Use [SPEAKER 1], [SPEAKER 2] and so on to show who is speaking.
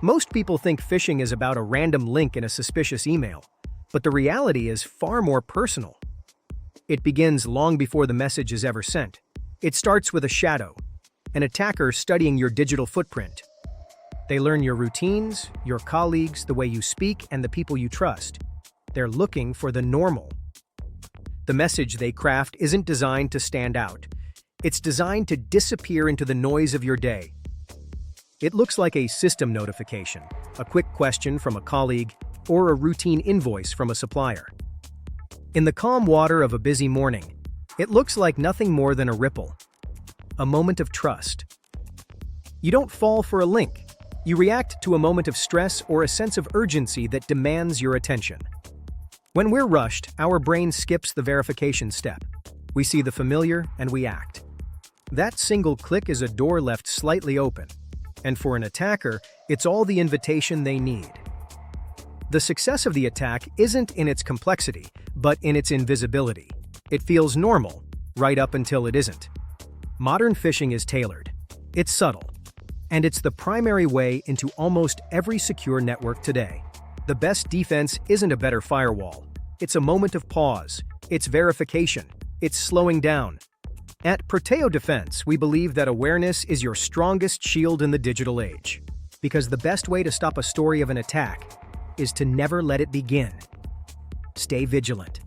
[SPEAKER 1] Most people think phishing is about a random link in a suspicious email, but the reality is far more personal. It begins long before the message is ever sent. It starts with a shadow, an attacker studying your digital footprint. They learn your routines, your colleagues, the way you speak, and the people you trust. They're looking for the normal. The message they craft isn't designed to stand out. It's designed to disappear into the noise of your day. It looks like a system notification, a quick question from a colleague, or a routine invoice from a supplier. In the calm water of a busy morning, it looks like nothing more than a ripple, a moment of trust. You don't fall for a link. You react to a moment of stress or a sense of urgency that demands your attention. When we're rushed, our brain skips the verification step. We see the familiar and we act. That single click is a door left slightly open, and for an attacker, it's all the invitation they need. The success of the attack isn't in its complexity, but in its invisibility. It feels normal, right up until it isn't. Modern phishing is tailored. It's subtle. And it's the primary way into almost every secure network today. The best defense isn't a better firewall. It's a moment of pause. It's verification. It's slowing down. At Proteo Defense, we believe that awareness is your strongest shield in the digital age. Because the best way to stop a story of an attack is to never let it begin. Stay vigilant.